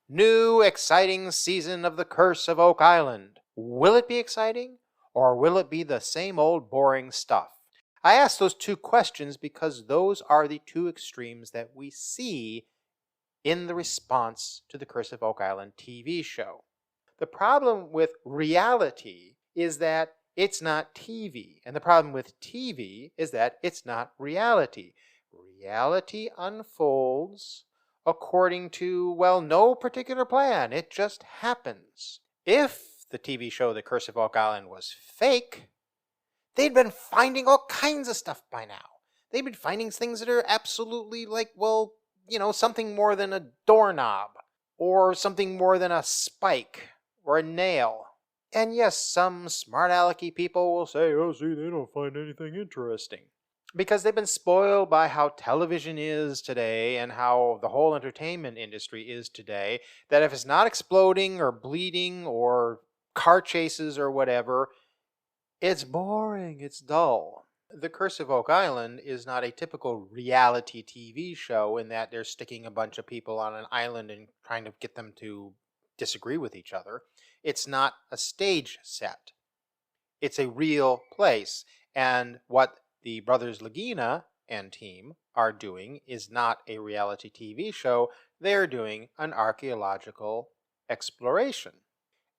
New exciting season of The Curse of Oak Island. Will it be exciting, or will it be the same old boring stuff? I ask those two questions because those are the two extremes that we see in the response to The Curse of Oak Island TV show. The problem with reality is that it's not TV, and the problem with TV is that it's not reality. Reality unfolds according to, well, no particular plan. It just happens. If the TV show The Curse of Oak Island was fake, they'd been finding all kinds of stuff by now. They'd been finding things that are absolutely like, well, something more than a doorknob, or something more than a spike, or a nail. And yes, some smart alecky people will say, oh, see, they don't find anything interesting. Because they've been spoiled by how television is today and how the whole entertainment industry is today, that if it's not exploding or bleeding or car chases or whatever, it's boring, it's dull. The Curse of Oak Island is not a typical reality TV show in that they're sticking a bunch of people on an island and trying to get them to disagree with each other. It's not a stage set. It's a real place. And what the brothers Lagina and team are doing is not a reality TV show. They're doing an archaeological exploration.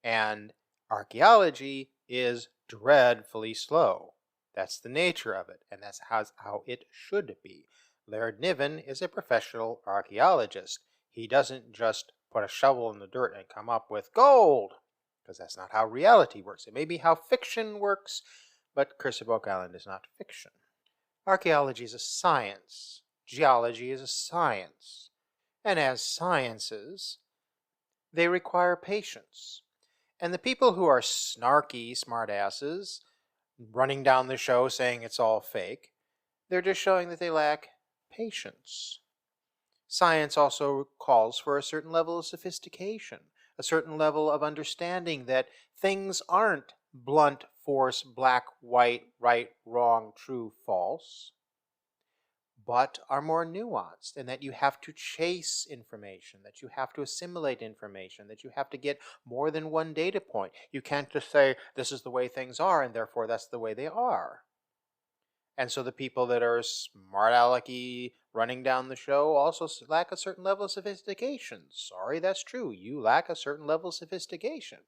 And archaeology is dreadfully slow. That's the nature of it, and that's how it should be. Laird Niven is a professional archaeologist. He doesn't just put a shovel in the dirt and come up with gold, because that's not how reality works. It may be how fiction works, but Curse of Oak Island is not fiction. Archaeology is a science. Geology is a science. And as sciences, they require patience. And the people who are snarky smartasses, running down the show saying it's all fake, they're just showing that they lack patience. Science also calls for a certain level of sophistication, a certain level of understanding that things aren't blunt force, black, white, right, wrong, true, false, but are more nuanced, and that you have to chase information, that you have to assimilate information, that you have to get more than one data point. You can't just say, this is the way things are, and therefore that's the way they are. And so the people that are smart alecky running down the show also lack a certain level of sophistication. Sorry, that's true. You lack a certain level of sophistication.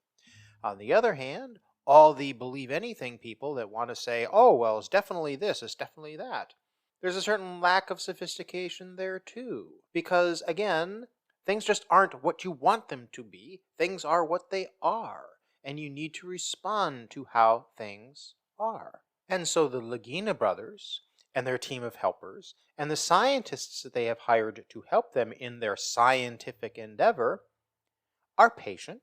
On the other hand, all the believe anything people that want to say, oh, well, it's definitely this, it's definitely that. There's a certain lack of sophistication there too. Because, again, things just aren't what you want them to be. Things are what they are. And you need to respond to how things are. And so the Lagina brothers and their team of helpers and the scientists that they have hired to help them in their scientific endeavor are patient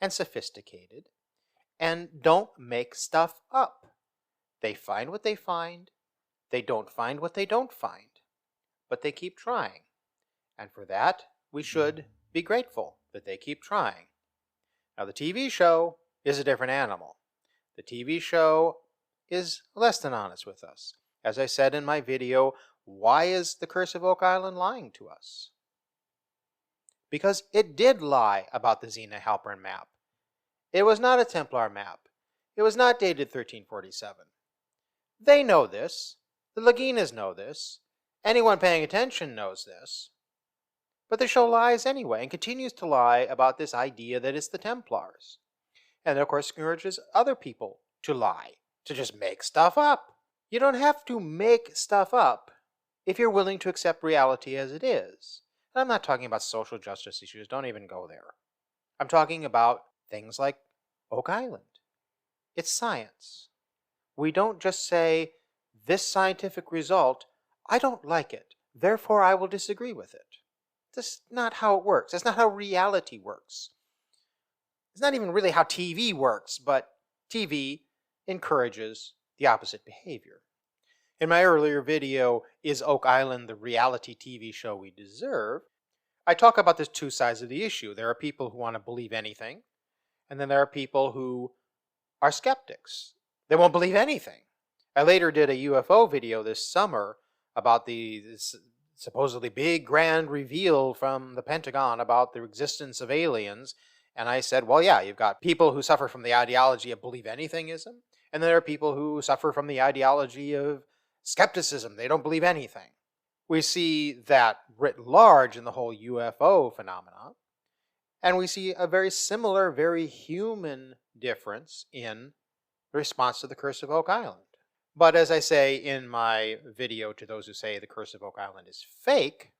and sophisticated and don't make stuff up. They find what they find. They don't find what they don't find. But they keep trying. And for that, we should be grateful that they keep trying. Now, the TV show is a different animal. The TV show is less than honest with us. As I said in my video, why is The Curse of Oak Island lying to us? Because it did lie about the Xena Halpern map. It was not a Templar map. It was not dated 1347. They know this. The Laginas know this. Anyone paying attention knows this. But the show lies anyway and continues to lie about this idea that it's the Templars. And of course encourages other people to lie, to just make stuff up. You don't have to make stuff up if you're willing to accept reality as it is. And I'm not talking about social justice issues. Don't even go there. I'm talking about things like Oak Island. It's science. We don't just say, this scientific result, I don't like it, therefore I will disagree with it. That's not how it works. That's not how reality works. It's not even really how TV works, but TV encourages the opposite behavior. In my earlier video, Is Oak Island the reality TV show we deserve? I talk about the two sides of the issue. There are people who want to believe anything, and then there are people who are skeptics. They won't believe anything. I later did a UFO video this summer about the supposedly big grand reveal from the Pentagon about the existence of aliens. And I said, well, yeah, you've got people who suffer from the ideology of believe anythingism, and there are people who suffer from the ideology of skepticism. They don't believe anything. We see that writ large in the whole UFO phenomenon, and we see a very similar, very human difference in the response to the Curse of Oak Island. But as I say in my video to those who say the Curse of Oak Island is fake,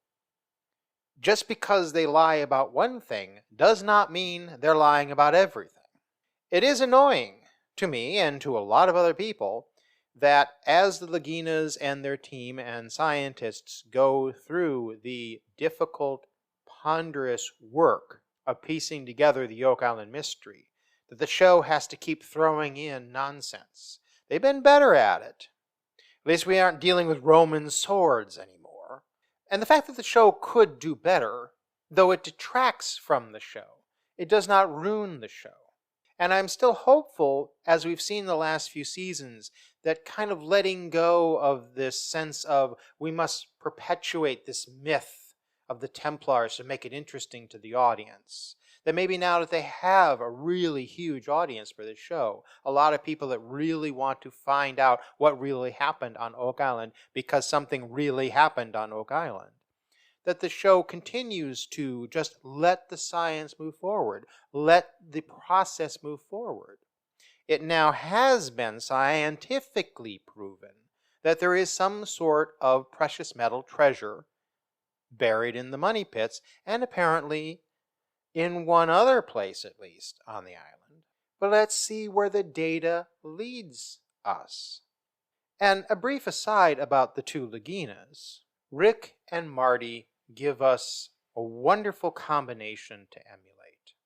just because they lie about one thing does not mean they're lying about everything. It is annoying to me and to a lot of other people that as the Laginas and their team and scientists go through the difficult, ponderous work of piecing together the Oak Island mystery, that the show has to keep throwing in nonsense. They've been better at it. At least we aren't dealing with Roman swords anymore. And the fact that the show could do better, though it detracts from the show, it does not ruin the show. And I'm still hopeful, as we've seen the last few seasons, that kind of letting go of this sense of we must perpetuate this myth of the Templars to make it interesting to the audience. That maybe now that they have a really huge audience for this show, a lot of people that really want to find out what really happened on Oak Island because something really happened on Oak Island, that the show continues to just let the science move forward, let the process move forward. It now has been scientifically proven that there is some sort of precious metal treasure buried in the money pits, and apparently in one other place at least on the island. But let's see where the data leads us. And a brief aside about the two Laginas. Rick and Marty give us a wonderful combination to emulate.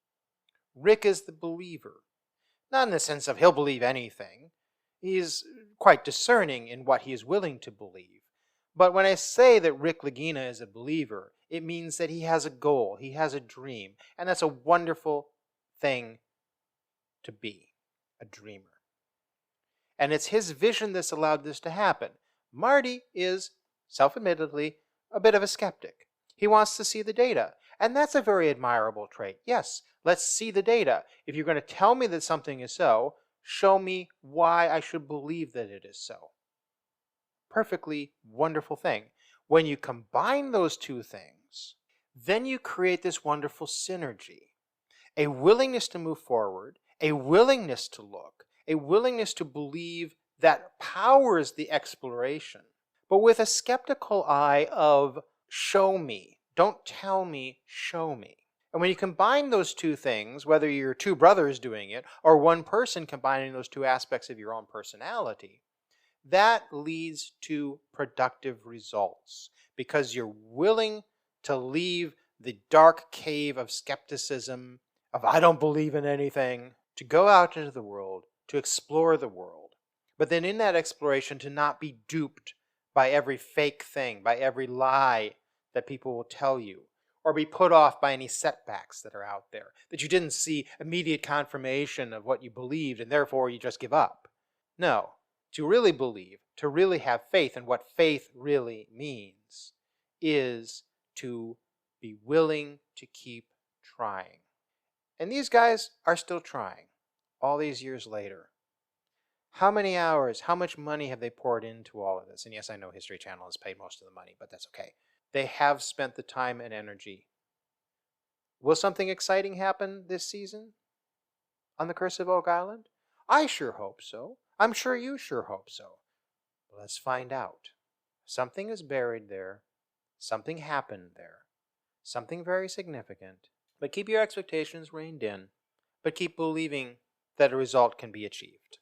Rick is the believer. Not in the sense of he'll believe anything. He's quite discerning in what he is willing to believe. But when I say that Rick Lagina is a believer, it means that he has a goal, he has a dream, and that's a wonderful thing to be, a dreamer. And it's his vision that's allowed this to happen. Marty is, self-admittedly, a bit of a skeptic. He wants to see the data, and that's a very admirable trait. Yes, let's see the data. If you're going to tell me that something is so, show me why I should believe that it is so. Perfectly wonderful thing. When you combine those two things, then you create this wonderful synergy. A willingness to move forward, a willingness to look, a willingness to believe that powers the exploration, but with a skeptical eye of show me, don't tell me, show me. And when you combine those two things, whether you're two brothers doing it or one person combining those two aspects of your own personality, that leads to productive results because you're willing to leave the dark cave of skepticism, of I don't believe in anything, to go out into the world, to explore the world. But then in that exploration, to not be duped by every fake thing, by every lie that people will tell you, or be put off by any setbacks that are out there, that you didn't see immediate confirmation of what you believed and therefore you just give up. No. To really believe, to really have faith, and what faith really means is to be willing to keep trying. And these guys are still trying, all these years later. How many hours, how much money have they poured into all of this? And yes, I know History Channel has paid most of the money, but that's okay. They have spent the time and energy. Will something exciting happen this season on the Curse of Oak Island? I sure hope so. I'm sure you sure hope so. Let's find out. Something is buried there. Something happened there. Something very significant. But keep your expectations reined in. But keep believing that a result can be achieved.